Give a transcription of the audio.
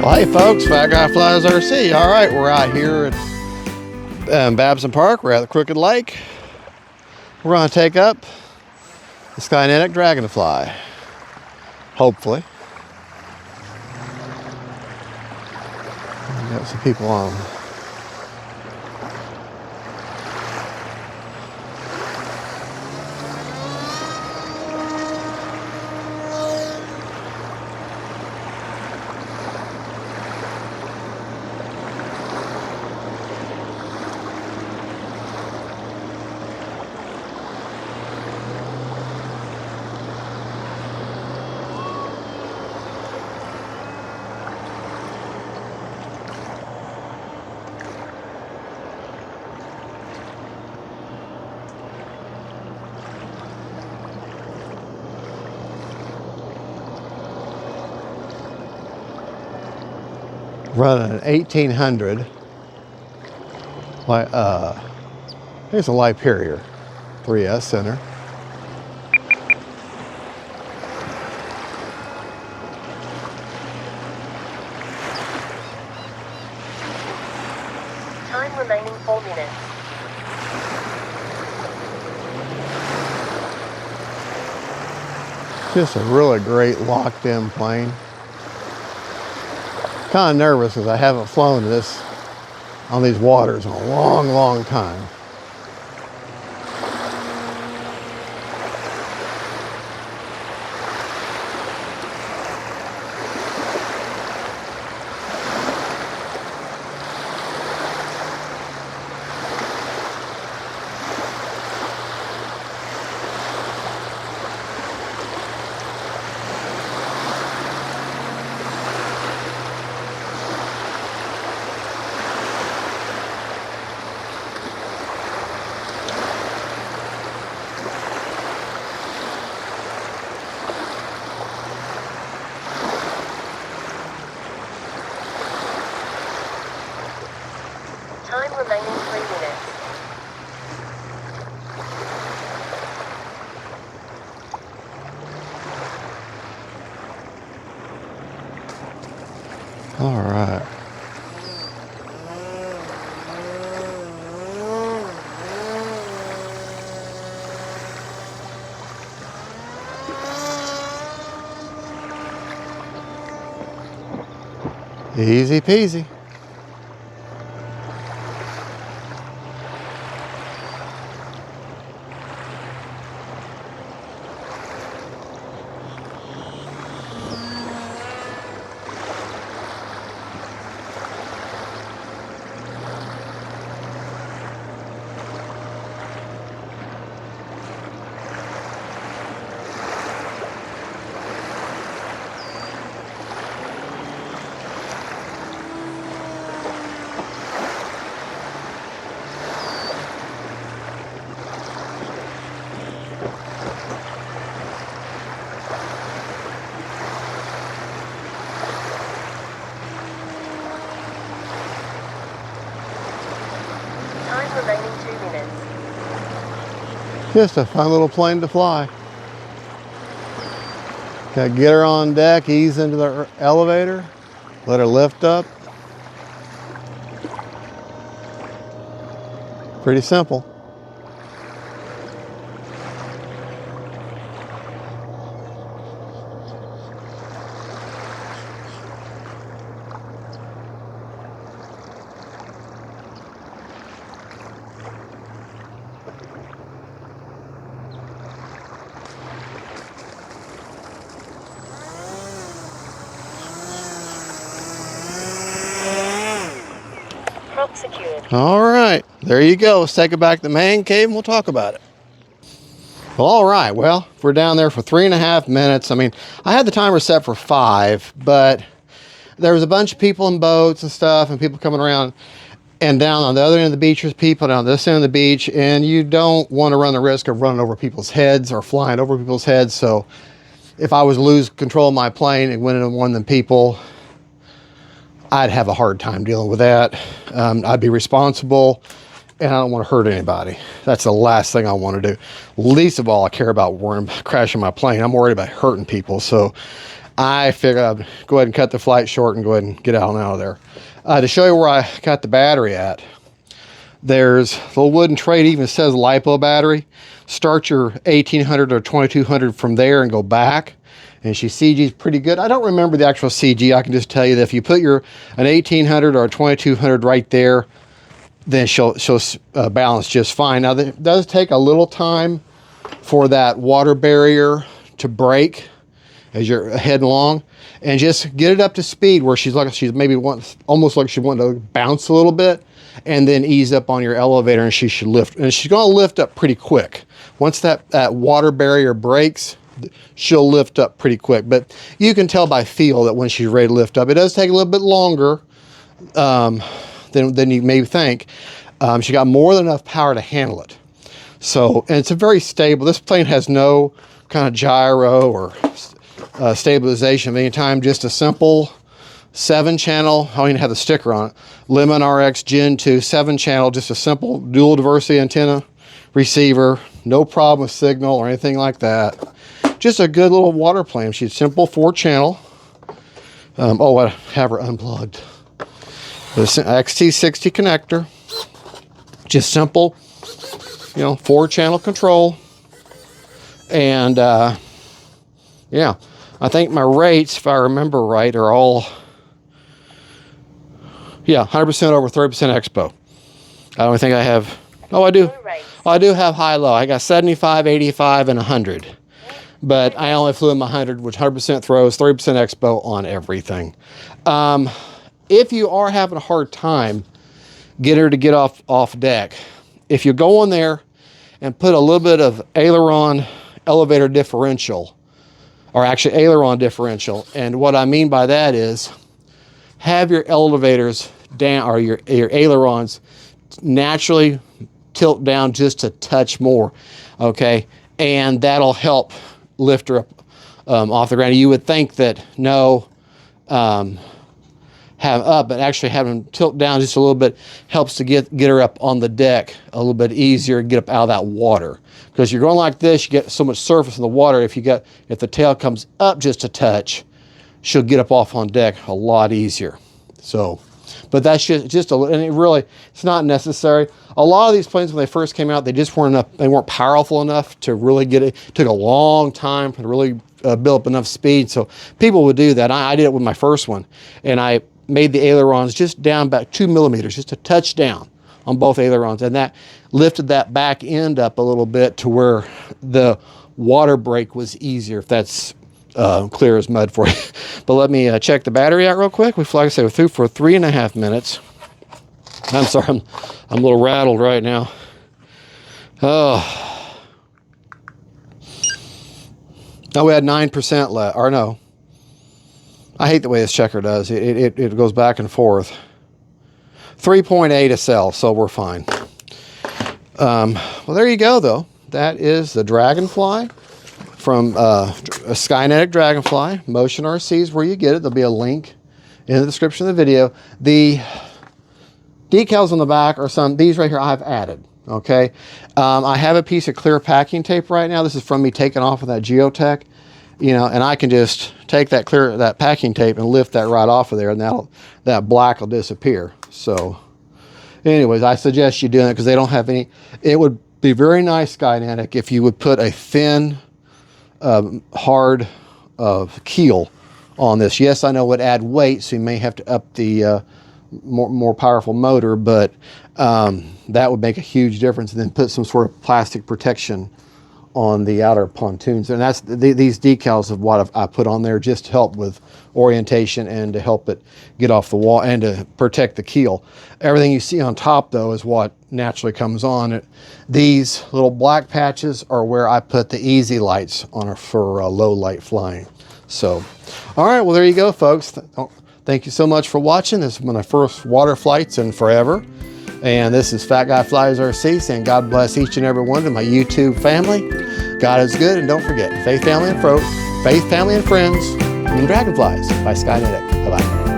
Well, hey folks, Dragonflies RC. All right, we're out here at Babson Park. We're at the Crooked Lake. We're going to take up the SKYNETIC Dragonfly, hopefully. Got some people on. Running an 1800 here's a LiPo 3S center. Time remaining 4 minutes. Just a really great locked in plane. Kind of nervous because I haven't flown this on these waters in a long time. Time remaining 3 minutes. All right. Easy peasy. Time remaining 2 minutes. Just a fun little plane to fly. Gotta get her on deck, ease into the elevator, let her lift up. Pretty simple. Prop secured. All right, there you go. Let's take it back to the main cave and we'll talk about it. Well, all right, well, we're down there for 3.5 minutes. I mean, I had the timer set for 5, but there was a bunch of people in boats and stuff and people coming around. And down on the other end of the beach, there's people down this end of the beach, and you don't want to run the risk of running over people's heads or flying over people's heads. So if I was to lose control of my plane and went into one of them people, I'd have a hard time dealing with that. I'd be responsible, and I don't want to hurt anybody. That's the last thing I want to do. Least of all, I care about crashing my plane. I'm worried about hurting people. So I figured I'd go ahead and cut the flight short and go ahead and get out of there. To show you where I got the battery at, there's the little wooden tray. It even says LiPo battery. Start your 1800 or 2200 from there and go back. And she CG's pretty good. I don't remember the actual CG. I can just tell you that if you put an 1800 or a 2200 right there, then she'll balance just fine. Now, it does take a little time for that water barrier to break as you're heading along, and just get it up to speed where she's maybe almost like she wanted to bounce a little bit, and then ease up on your elevator, and she should lift. And she's going to lift up pretty quick. Once that water barrier breaks, she'll lift up pretty quick. But you can tell by feel that when she's ready to lift up, it does take a little bit longer than you may think. She got more than enough power to handle it. So, and it's a very stable. This plane has no kind of gyro or stabilization of any time. Just a simple 7-channel. I don't even have the sticker on it. Lemon RX Gen 2 7-channel. Just a simple dual diversity antenna receiver. No problem with signal or anything like that. Just a good little water plane. She's simple 4-channel. Oh, I have her unplugged. The XT60 connector. Just simple, 4-channel control. And yeah, I think my rates, if I remember right, are all 100% over 30% expo. I don't think I have. Oh, I do. I do have high-low. I got 75, 85, and 100. But I only flew in my 100, which 100% throws, 30% expo on everything. If you are having a hard time getting her to get off deck, if you go in there and put a little bit of aileron elevator differential, or actually aileron differential, and what I mean by that is have your elevators down, or your ailerons naturally tilt down just a touch more, okay? And that'll help lift her up off the ground. You would think that have up, but actually having them tilt down just a little bit helps to get her up on the deck a little bit easier, get up out of that water. Because you're going like this, you get so much surface in the water. If the tail comes up just a touch, she'll get up off on deck a lot easier. So, but that's just and it's not necessary. A lot of these planes, when they first came out, they just weren't enough. They weren't powerful enough to really get it. It took a long time to really build up enough speed. So people would do that. I did it with my first one, and I made the ailerons just down about 2 millimeters, just a touch down on both ailerons, and that lifted that back end up a little bit to where the water break was easier, if that's clear as mud for you. But let me check the battery out real quick. Like I said, we're through for 3.5 minutes. I'm sorry, I'm a little rattled right now. Oh, we had 9% left, or no. I hate the way this checker does. It goes back and forth. 3.8 a cell, so we're fine. Well, there you go, though. That is the Dragonfly from a SKYNETIC Dragonfly. Motion RC is where you get it. There'll be a link in the description of the video. The decals on the back are these right here I've added. Okay. I have a piece of clear packing tape right now. This is from me taking off of that Geotech. And I can just take that packing tape and lift that right off of there, and that black will disappear. So anyways, I suggest you doing it because they don't have any. It would be very nice, SKYNETIC, if you would put a thin, hard keel on this. Yes, I know it would add weight, so you may have to up the more powerful motor, but that would make a huge difference. And then put some sort of plastic protection on the outer pontoons, and that's these decals of what I put on there just to help with orientation and to help it get off the wall and to protect the keel. Everything you see on top, though, is what naturally comes on. These little black patches are where I put the easy lights on for low light flying. So, all right, well, there you go, folks. Thank you so much for watching. This is one of my first water flights in forever. And this is Fat Guy Flies RC saying God bless each and every one of my YouTube family. God is good, and don't forget, faith, family, and friends, and Dragonflies by SKYNETIC. Bye-bye.